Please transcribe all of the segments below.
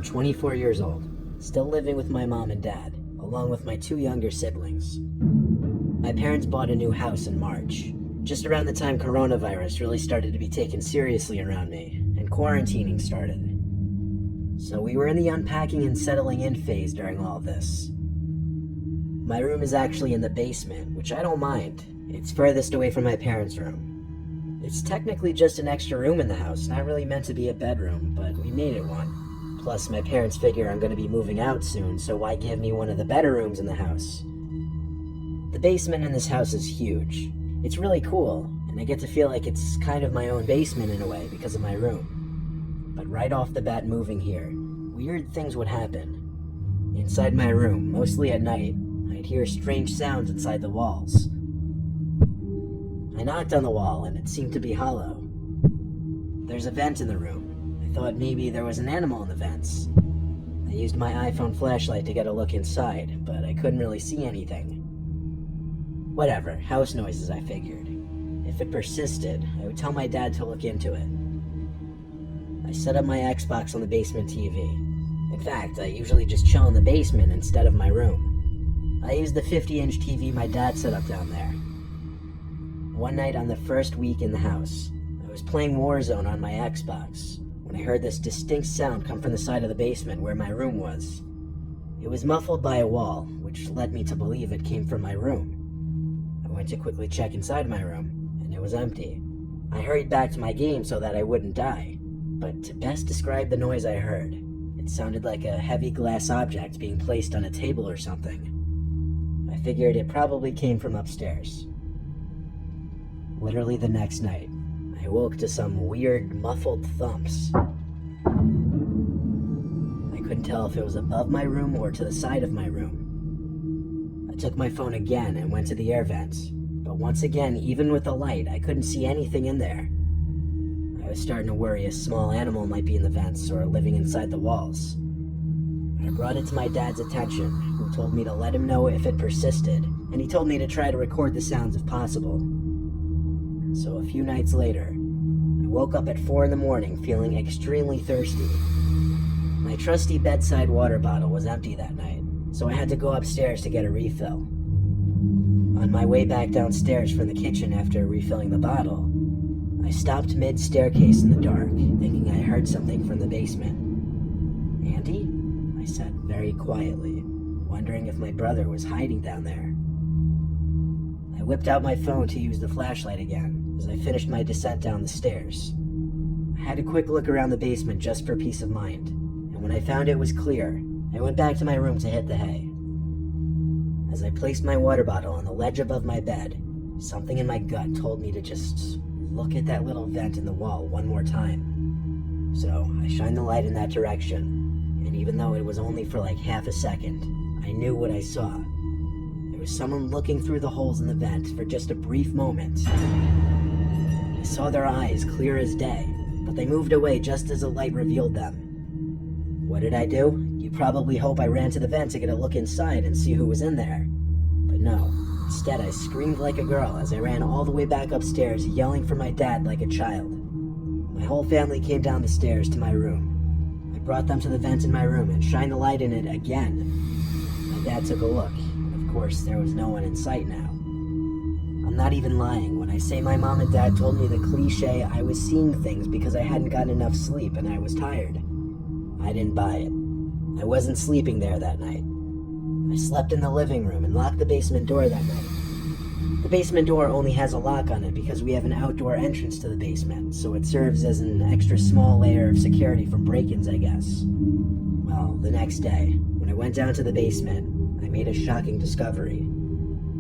I'm 24 years old, still living with my mom and dad, along with my 2 younger siblings. My parents bought a new house in March, just around the time coronavirus really started to be taken seriously around me, and quarantining started. So we were in the unpacking and settling in phase during all of this. My room is actually in the basement, which I don't mind. It's furthest away from my parents' room. It's technically just an extra room in the house, not really meant to be a bedroom, but we made it one. Plus, my parents figure I'm going to be moving out soon, so why give me one of the better rooms in the house? The basement in this house is huge. It's really cool, and I get to feel like it's kind of my own basement in a way because of my room. But right off the bat moving here, weird things would happen. Inside my room, mostly at night, I'd hear strange sounds inside the walls. I knocked on the wall and it seemed to be hollow. There's a vent in the room. I thought maybe there was an animal in the vents. I used my iPhone flashlight to get a look inside, but I couldn't really see anything. Whatever, house noises, I figured. If it persisted, I would tell my dad to look into it. I set up my Xbox on the basement TV. In fact, I usually just chill in the basement instead of my room. I used the 50-inch TV my dad set up down there. One night on the first week in the house, I was playing Warzone on my Xbox when I heard this distinct sound come from the side of the basement where my room was. It was muffled by a wall, which led me to believe it came from my room. I went to quickly check inside my room, and it was empty. I hurried back to my game so that I wouldn't die. But to best describe the noise I heard, it sounded like a heavy glass object being placed on a table or something. I figured it probably came from upstairs. Literally the next night, I woke to some weird muffled thumps. I couldn't tell if it was above my room or to the side of my room. I took my phone again and went to the air vents, but once again, even with the light, I couldn't see anything in there. I was starting to worry a small animal might be in the vents or living inside the walls. I brought it to my dad's attention, who told me to let him know if it persisted, and he told me to try to record the sounds if possible. So a few nights later, I woke up at 4 in the morning feeling extremely thirsty. My trusty bedside water bottle was empty that night, so I had to go upstairs to get a refill. On my way back downstairs from the kitchen after refilling the bottle, I stopped mid-staircase in the dark, thinking I heard something from the basement. "Andy?" I said very quietly, wondering if my brother was hiding down there. I whipped out my phone to use the flashlight again as I finished my descent down the stairs. I had a quick look around the basement just for peace of mind, and when I found it was clear, I went back to my room to hit the hay. As I placed my water bottle on the ledge above my bed, something in my gut told me to just look at that little vent in the wall one more time. So I shined the light in that direction, and even though it was only for like half a second, I knew what I saw. There was someone looking through the holes in the vent for just a brief moment. I saw their eyes clear as day, but they moved away just as the light revealed them. What did I do? You probably hope I ran to the vent to get a look inside and see who was in there. But no. Instead, I screamed like a girl as I ran all the way back upstairs, yelling for my dad like a child. My whole family came down the stairs to my room. I brought them to the vent in my room and shined the light in it again. My dad took a look, and of course, there was no one in sight now. I'm not even lying when I say my mom and dad told me the cliche I was seeing things because I hadn't gotten enough sleep and I was tired. I didn't buy it. I wasn't sleeping there that night. I slept in the living room and locked the basement door that night. The basement door only has a lock on it because we have an outdoor entrance to the basement, so it serves as an extra small layer of security from break-ins, I guess. Well, the next day, when I went down to the basement, I made a shocking discovery.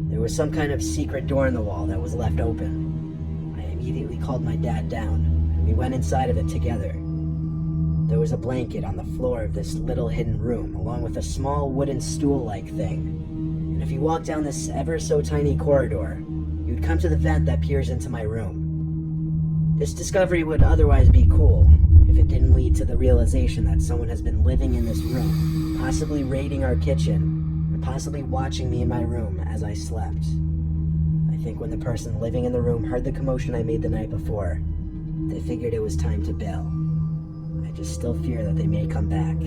There was some kind of secret door in the wall that was left open. I immediately called my dad down, and we went inside of it together. There was a blanket on the floor of this little hidden room, along with a small wooden stool-like thing. And if you walk down this ever-so-tiny corridor, you'd come to the vent that peers into my room. This discovery would otherwise be cool, if it didn't lead to the realization that someone has been living in this room, possibly raiding our kitchen, and possibly watching me in my room as I slept. I think when the person living in the room heard the commotion I made the night before, they figured it was time to bail. I just still fear that they may come back.